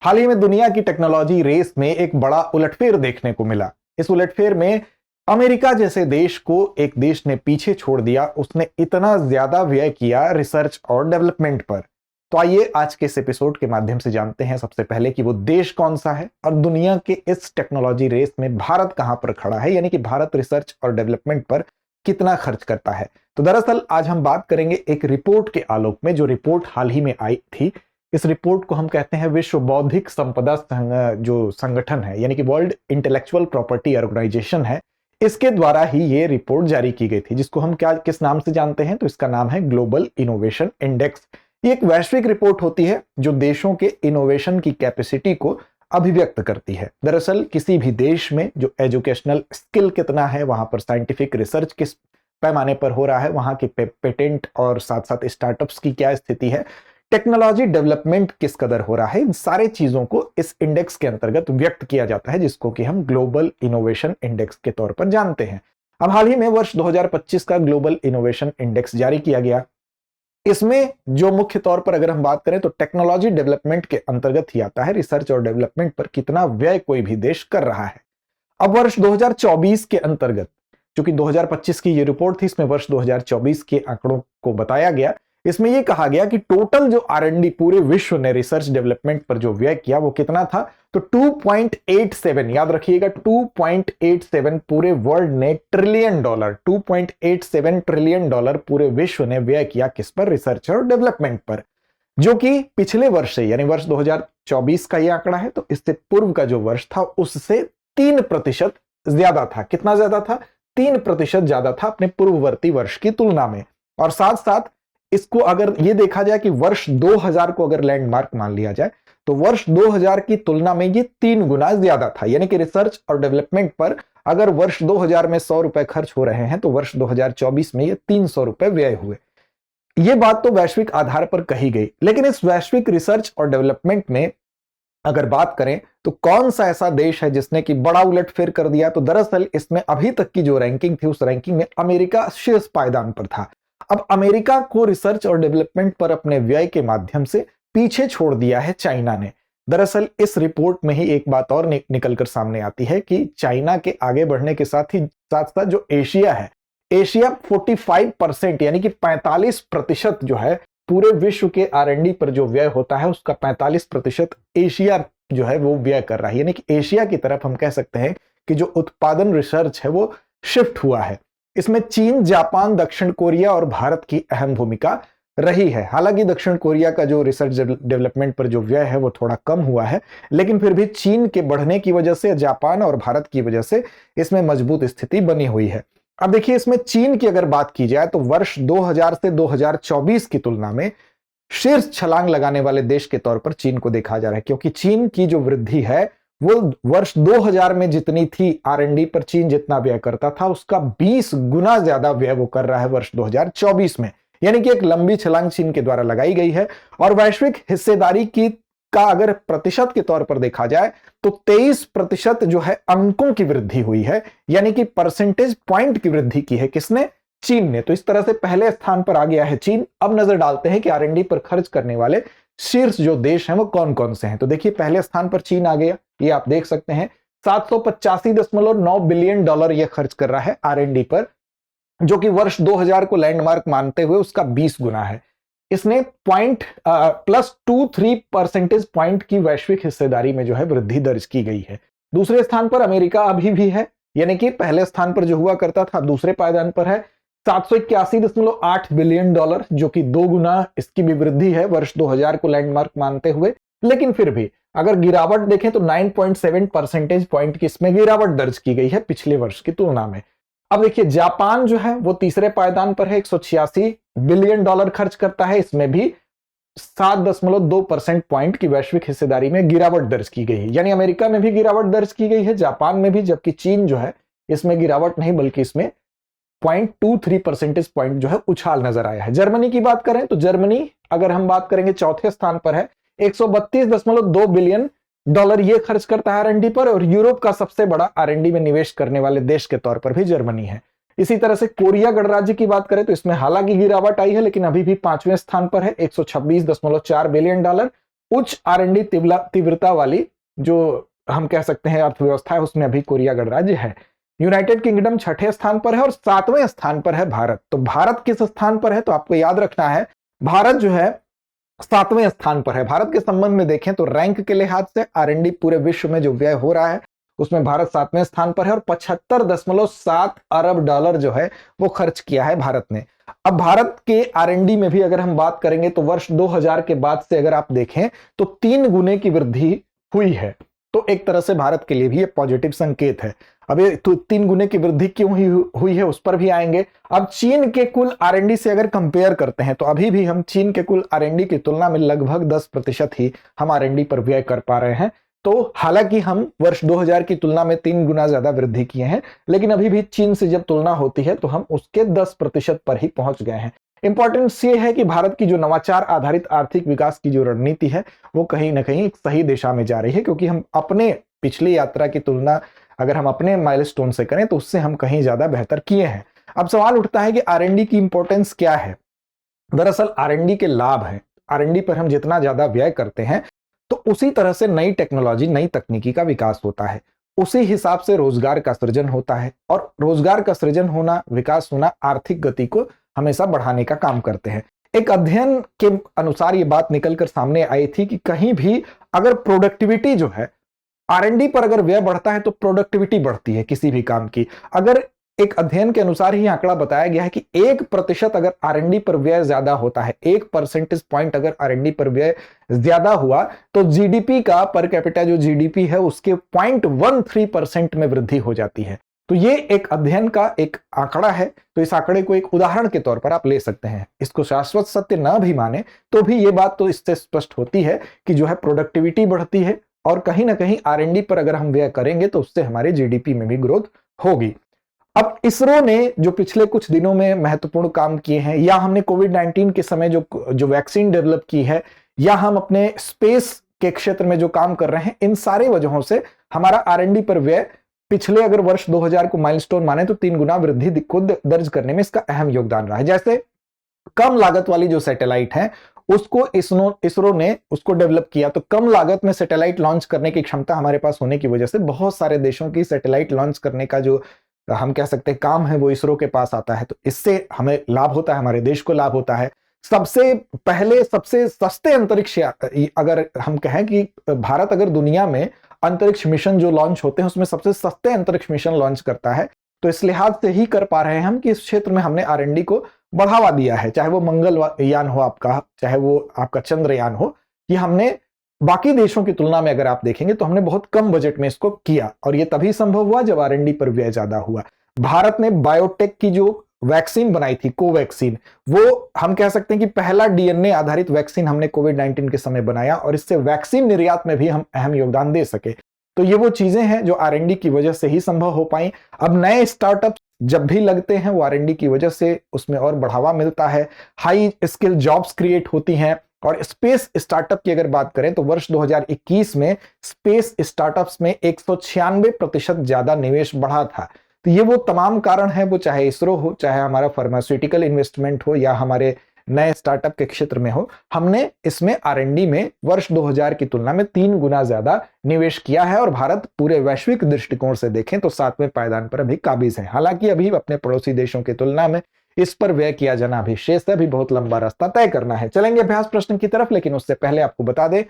हाल ही में दुनिया की टेक्नोलॉजी रेस में एक बड़ा उलटफेर देखने को मिला। इस उलटफेर में अमेरिका जैसे देश को एक देश ने पीछे छोड़ दिया। उसने इतना ज्यादा व्यय किया रिसर्च और डेवलपमेंट पर। तो आइए आज के इस एपिसोड के माध्यम से जानते हैं सबसे पहले कि वो देश कौन सा है और दुनिया के इस टेक्नोलॉजी रेस में भारत कहां पर खड़ा है, यानी कि भारत रिसर्च और डेवलपमेंट पर कितना खर्च करता है। तो दरअसल आज हम बात करेंगे एक रिपोर्ट के आलोक में, जो रिपोर्ट हाल ही में आई थी। इस रिपोर्ट को हम कहते हैं विश्व बौद्धिक संपदा जो संगठन है, यानी कि वर्ल्ड इंटेलेक्चुअल प्रॉपर्टी ऑर्गेनाइजेशन है, इसके द्वारा ही ये रिपोर्ट जारी की गई थी, जिसको हम किस नाम से जानते हैं, तो इसका नाम है ग्लोबल इनोवेशन इंडेक्स। ये एक वैश्विक रिपोर्ट होती है जो देशों के इनोवेशन की कैपेसिटी को अभिव्यक्त करती है। दरअसल किसी भी देश में जो एजुकेशनल स्किल कितना है, वहां पर साइंटिफिक रिसर्च किस पैमाने पर हो रहा है, वहां के पेटेंट और साथ साथ स्टार्टअप्स की क्या स्थिति है, टेक्नोलॉजी डेवलपमेंट किस कदर हो रहा है, इन सारे चीजों को इस इंडेक्स के अंतर्गत व्यक्त किया जाता है, जिसको कि हम ग्लोबल इनोवेशन इंडेक्स के तौर पर जानते हैं। अब हाल ही में वर्ष 2025 का ग्लोबल इनोवेशन इंडेक्स जारी किया गया। इसमें जो मुख्य तौर पर अगर हम बात करें तो टेक्नोलॉजी डेवलपमेंट के अंतर्गत ही आता है रिसर्च और डेवलपमेंट पर कितना व्यय कोई भी देश कर रहा है। अब वर्ष 2024 के अंतर्गत, क्योंकि 2025 की ये रिपोर्ट थी, इसमें वर्ष 2024 के आंकड़ों को बताया गया। इसमें यह कहा गया कि टोटल जो R&D पूरे विश्व ने रिसर्च डेवलपमेंट पर जो व्यय किया वो कितना था, तो 2.87, याद रखिएगा 2.87 पूरे वर्ल्ड ने ट्रिलियन डॉलर, 2.87 ट्रिलियन डॉलर पूरे विश्व ने व्यय किया किस पर, रिसर्च और डेवलपमेंट पर, जो कि पिछले वर्ष से यानी वर्ष 2024 का यह आंकड़ा है, तो इससे पूर्व का जो वर्ष था उससे 3% ज्यादा था। कितना ज्यादा था? 3% ज्यादा था अपने पूर्ववर्ती वर्ष की तुलना में। और साथ साथ इसको अगर ये देखा जाए कि वर्ष 2000 को अगर लैंडमार्क मान लिया जाए तो वर्ष 2000 की तुलना में ये 3 गुना ज्यादा था। यानी कि रिसर्च और डेवलपमेंट पर अगर वर्ष 2000 में 100 रुपए खर्च हो रहे हैं तो वर्ष 2024 में ये 300 रुपए व्यय हुए। ये बात तो वैश्विक आधार पर कही गई, लेकिन इस वैश्विक रिसर्च और डेवलपमेंट में अगर बात करें तो कौन सा ऐसा देश है जिसने कि बड़ा उलटफेर कर दिया, तो दरअसल इसमें अभी तक की जो रैंकिंग थी उस रैंकिंग में अमेरिका शीर्ष पायदान पर था। अब अमेरिका को रिसर्च और डेवलपमेंट पर अपने व्यय के माध्यम से पीछे छोड़ दिया है चाइना ने। दरअसल इस रिपोर्ट में ही एक बात और निकलकर सामने आती है कि चाइना के आगे बढ़ने के साथ साथ जो एशिया है, एशिया 45% यानी कि 45% जो है पूरे विश्व के R&D पर जो व्यय होता है उसका 45% एशिया जो है वो व्यय कर रहा है। यानी कि एशिया की तरफ हम कह सकते हैं कि जो उत्पादन रिसर्च है वो शिफ्ट हुआ है। इसमें चीन, जापान, दक्षिण कोरिया और भारत की अहम भूमिका रही है। हालांकि दक्षिण कोरिया का जो रिसर्च डेवलपमेंट पर जो व्यय है वो थोड़ा कम हुआ है, लेकिन फिर भी चीन के बढ़ने की वजह से, जापान और भारत की वजह से इसमें मजबूत स्थिति बनी हुई है। अब देखिए, इसमें चीन की अगर बात की जाए तो वर्ष 2000 से 2024 की तुलना में शीर्ष छलांग लगाने वाले देश के तौर पर चीन को देखा जा रहा है, क्योंकि चीन की जो वृद्धि है वो वर्ष 2000 में जितनी थी R&D पर चीन जितना व्यय करता था उसका 20 गुना ज्यादा व्यय वो कर रहा है वर्ष 2024 में। यानी कि एक लंबी छलांग चीन के द्वारा लगाई गई है। और वैश्विक हिस्सेदारी की का अगर प्रतिशत के तौर पर देखा जाए तो 23% जो है अंकों की वृद्धि हुई है, यानी कि परसेंटेज पॉइंट की वृद्धि की है किसने? चीन ने। तो इस तरह से पहले स्थान पर आ गया है चीन। अब नजर डालते हैं कि R&D पर खर्च करने वाले शीर्ष जो देश हैं वो कौन कौन से हैं। तो देखिए, पहले स्थान पर चीन आ गया, ये आप देख सकते हैं, 785.9 बिलियन डॉलर ये खर्च कर रहा है R&D पर, जो कि वर्ष 2000 को लैंडमार्क मानते हुए उसका 20 गुना है। इसने +23 परसेंटेज पॉइंट की वैश्विक हिस्सेदारी में जो है वृद्धि दर्ज की गई है। दूसरे स्थान पर अमेरिका अभी भी है, यानी कि पहले स्थान पर जो हुआ करता था दूसरे पायदान पर है, 781.8 बिलियन डॉलर, जो कि 2 गुना इसकी भी वृद्धि है वर्ष 2000 को लैंडमार्क मानते हुए। लेकिन फिर भी अगर गिरावट देखें तो 9.7 परसेंटेज पॉइंट की इसमें गिरावट दर्ज की गई है पिछले वर्ष की तुलना में। अब देखिए, जापान जो है वो तीसरे पायदान पर है, 186 बिलियन डॉलर खर्च करता है, इसमें भी 7.2% पॉइंट की वैश्विक हिस्सेदारी में गिरावट दर्ज की गई है। यानी अमेरिका में भी गिरावट दर्ज की गई है, जापान में भी, जबकि चीन जो है इसमें गिरावट नहीं बल्कि इसमें 0.23 परसेंटेज पॉइंट जो है उछाल नजर आया है। जर्मनी की बात करें तो जर्मनी अगर हम बात करेंगे चौथे स्थान पर है, 132.2 बिलियन डॉलर ये खर्च करता है R&D पर, और यूरोप का सबसे बड़ा R&D में निवेश करने वाले देश के तौर पर भी जर्मनी है। इसी तरह से कोरिया गणराज्य की बात करें तो इसमें हालांकि गिरावट आई है, लेकिन अभी भी 5वें स्थान पर है, 126.4 बिलियन डॉलर, उच्च R&D तीव्रता वाली जो हम कह सकते हैं अर्थव्यवस्था है, उसमें अभी कोरिया गणराज्य है। यूनाइटेड किंगडम छठे स्थान पर है और 7वें स्थान पर है भारत। तो भारत किस स्थान पर है, तो आपको याद रखना है भारत जो है 7वें स्थान पर है। भारत के संबंध में देखें तो रैंक के लिहाज से R&D पूरे विश्व में जो व्यय हो रहा है उसमें भारत 7वें स्थान पर है और 75.7 अरब डॉलर जो है वो खर्च किया है भारत ने। अब भारत के R&D में भी अगर हम बात करेंगे तो वर्ष 2000 के बाद से अगर आप देखें तो 3 गुने की वृद्धि हुई है। तो एक तरह से भारत के लिए भी ये पॉजिटिव संकेत है। अब ये तो 3 गुने की वृद्धि क्यों हुई है उस पर भी आएंगे। अब चीन के कुल R&D से अगर कंपेयर करते हैं तो अभी भी हम चीन के कुल R&D की तुलना में लगभग 10% ही हम R&D पर व्यय कर पा रहे हैं। तो हालांकि हम वर्ष 2000 की तुलना में 3 गुना ज्यादा वृद्धि किए हैं, लेकिन अभी भी चीन से जब तुलना होती है तो हम उसके 10% पर ही पहुंच गए हैं। इंपॉर्टेंस ये है कि भारत की जो नवाचार आधारित आर्थिक विकास की जो रणनीति है वो कहीं ना कहीं एक सही दिशा में जा रही है, क्योंकि हम अपने पिछली यात्रा की तुलना अगर हम अपने माइलस्टोन से करें तो उससे हम कहीं ज्यादा बेहतर किए हैं। अब सवाल उठता है कि R&D की इंपॉर्टेंस क्या है। दरअसल R&D के लाभ हैं। R&D पर हम जितना ज्यादा व्यय करते हैं तो उसी तरह से नई टेक्नोलॉजी, नई तकनीकी का विकास होता है, उसी हिसाब से रोजगार का सृजन होता है और रोजगार का सृजन होना, विकास होना आर्थिक गति को हमेशा बढ़ाने का काम करते हैं। एक अध्ययन के अनुसार ये बात निकलकर सामने आई थी कि कहीं भी अगर प्रोडक्टिविटी जो है R&D पर अगर व्यय बढ़ता है तो प्रोडक्टिविटी बढ़ती है किसी भी काम की। अगर एक अध्ययन के अनुसार ही आंकड़ा बताया गया है कि 1% अगर R&D पर व्यय ज्यादा होता है, 1 परसेंटेज पॉइंट अगर R&D पर व्यय ज्यादा हुआ तो जीडीपी का पर कैपिटा जो जीडीपी है उसके 0.13% में वृद्धि हो जाती है। तो ये एक अध्ययन का एक आंकड़ा है। तो इस आंकड़े को एक उदाहरण के तौर पर आप ले सकते हैं। इसको शाश्वत सत्य ना भी माने तो भी ये बात तो इससे स्पष्ट होती है कि जो है प्रोडक्टिविटी बढ़ती है और कहीं ना कहीं R&D पर अगर हम व्यय करेंगे तो उससे हमारे जीडीपी में भी ग्रोथ होगी। अब इसरो ने जो पिछले कुछ दिनों में महत्वपूर्ण काम किए हैं, या हमने कोविड-19 के समय जो वैक्सीन डेवलप की है, या हम अपने स्पेस के क्षेत्र में जो काम कर रहे हैं, इन सारे वजहों से हमारा R&D पर व्यय पिछले अगर वर्ष 2000 को माइलस्टोन माने तो 3 गुना वृद्धि को दर्ज करने में इसका अहम योगदान रहा है। जैसे कम लागत वाली जो सैटेलाइट है उसको इसरो ने उसको डेवलप किया, तो कम लागत में सैटेलाइट लॉन्च करने की क्षमता हमारे पास होने की वजह से बहुत सारे देशों की सैटेलाइट लॉन्च करने का जो हम कह सकते हैं काम है वो इसरो के पास आता है। तो इससे हमें लाभ होता है, हमारे देश को लाभ होता है। सबसे पहले सबसे सस्ते अंतरिक्ष अगर हम कहें कि भारत अगर दुनिया में अंतरिक्ष मिशन जो लॉन्च होते हैं उसमें सबसे सस्ते अंतरिक्ष मिशन लॉन्च करता है, तो इस लिहाज से ही कर पा रहे हैं हम कि इस क्षेत्र में हमने R&D को बढ़ावा दिया है। चाहे वो मंगलयान हो आपका, चाहे वो आपका चंद्रयान हो, ये हमने बाकी देशों की तुलना में अगर आप देखेंगे तो हमने बहुत कम बजट में इसको किया और ये तभी संभव हुआ जब R&D पर व्यय ज्यादा हुआ। भारत ने बायोटेक की जो वैक्सीन बनाई थी कोवैक्सीन, वो हम कह सकते हैं कि पहला DNA आधारित वैक्सीन हमने कोविड-19 के समय बनाया और इससे वैक्सीन निर्यात में भी हम अहम योगदान दे सके। तो ये वो चीजें हैं जो R&D की वजह से ही संभव हो पाई। अब नए स्टार्टअप जब भी लगते हैं वो R&D की वजह से उसमें और बढ़ावा मिलता है, हाई स्किल जॉब्स क्रिएट होती हैं। और स्पेस स्टार्टअप की अगर बात करें तो वर्ष 2021 में स्पेस स्टार्टअप्स में 196% ज्यादा निवेश बढ़ा था। तो ये वो तमाम कारण है, वो चाहे इसरो हो, चाहे हमारा फार्मास्यूटिकल इन्वेस्टमेंट हो या हमारे नए स्टार्टअप के क्षेत्र में हो, हमने इसमें R&D में वर्ष 2000 की तुलना में 3 गुना ज्यादा निवेश किया है और भारत पूरे वैश्विक दृष्टिकोण से देखें तो 7वें पायदान पर अभी काबिज है। हालांकि अभी अपने पड़ोसी देशों की तुलना में इस पर व्यय किया जाना अभी शेष है, अभी बहुत लंबा रास्ता तय करना है। चलेंगे अभ्यास प्रश्न की तरफ, लेकिन उससे पहले आपको बता दें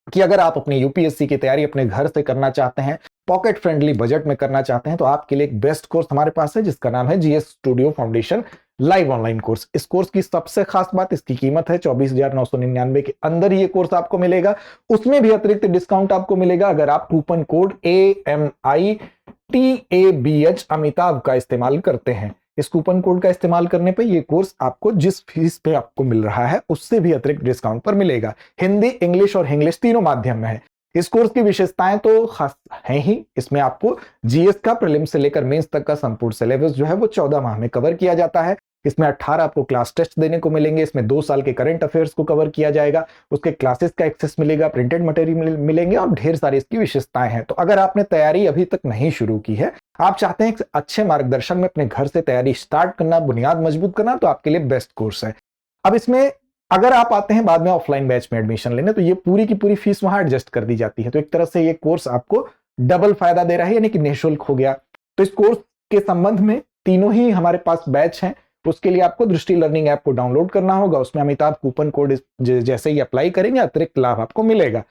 कि अगर आप अपनी यूपीएससी की तैयारी अपने घर से करना चाहते हैं, पॉकेट फ्रेंडली बजट में करना चाहते हैं, तो आपके लिए एक बेस्ट कोर्स हमारे पास है जिसका नाम है GS studio foundation live online course. इस कोर्स की सबसे खास बात, इसकी कीमत है 24,999 के अंदर ही ये कोर्स आपको मिलेगा। उसमें भी अतिरिक्त डिस्काउंट आपको मिलेगा अगर आप कूपन कोड AMITABH अमिताभ का इस्तेमाल करते हैं। इस कूपन कोड का इस्तेमाल करने पर ये कोर्स आपको जिस फीस पे आपको मिल रहा है उससे भी अतिरिक्त डिस्काउंट पर मिलेगा। हिंदी, इंग्लिश और इंग्लिश तीनों माध्यम में है। इस कोर्स की विशेषताएं तो खास हैं ही। इसमें आपको जीएस का प्रीलिम से लेकर मेंस तक का संपूर्ण सिलेबस जो है वो 14 माह में कवर किया जाता है। इसमें 18 आपको क्लास टेस्ट देने को मिलेंगे। इसमें 2 साल के करंट अफेयर्स को कवर किया जाएगा, उसके क्लासेस का एक्सेस मिलेगा, प्रिंटेड मटेरियल मिलेंगे और ढेर सारी इसकी विशेषताएं हैं। तो अगर आपने तैयारी अभी तक नहीं शुरू की है, आप चाहते हैं अच्छे मार्गदर्शन में अपने घर से तैयारी स्टार्ट करना, बुनियाद मजबूत करना, तो आपके लिए बेस्ट कोर्स है। अब इसमें अगर आप आते हैं बाद में ऑफलाइन बैच में एडमिशन लेने, तो ये पूरी की पूरी फीस वहां एडजस्ट कर दी जाती है। तो एक तरह से ये कोर्स आपको डबल फायदा दे रहा है, यानी कि निःशुल्क हो गया। तो इस कोर्स के संबंध में तीनों ही हमारे पास बैच हैं। उसके लिए आपको दृष्टि लर्निंग ऐप को डाउनलोड करना होगा। उसमें अमिताभ कूपन कोड जैसे ही अप्लाई करेंगे अतिरिक्त लाभ आपको मिलेगा।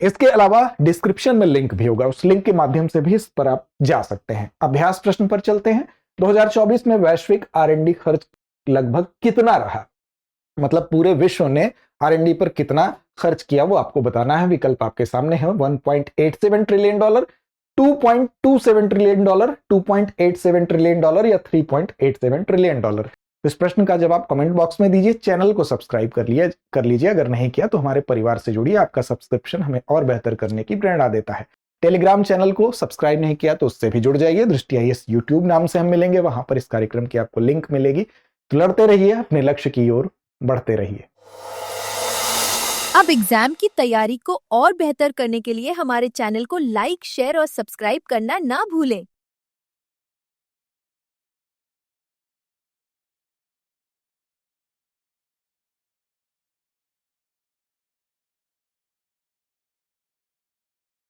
इसके अलावा डिस्क्रिप्शन में लिंक भी होगा, उस लिंक के माध्यम से भी इस पर आप जा सकते हैं। अभ्यास प्रश्न पर चलते हैं। 2024 में वैश्विक R&D खर्च लगभग कितना रहा? मतलब पूरे विश्व ने R&D पर कितना खर्च किया वो आपको बताना है। विकल्प आपके सामने है, 1.87 trillion dollar, 2.27 trillion dollar, 2.87 trillion dollar या 3.87 ट्रिलियन डॉलर। इस प्रश्न का जवाब कमेंट बॉक्स में दीजिए। चैनल को सब्सक्राइब कर लीजिए अगर नहीं किया तो हमारे परिवार से जुड़िए। आपका सब्सक्रिप्शन हमें और बेहतर करने की प्रेरणा देता है। टेलीग्राम चैनल को सब्सक्राइब नहीं किया तो उससे भी जुड़ जाइए। दृष्टि IAS यूट्यूब नाम से हम मिलेंगे, वहां पर इस कार्यक्रम की आपको लिंक मिलेगी। तो लड़ते रहिए, अपने लक्ष्य की ओर बढ़ते रहिए। अब एग्जाम की तैयारी को और बेहतर करने के लिए हमारे चैनल को लाइक, शेयर और सब्सक्राइब करना ना भूलें।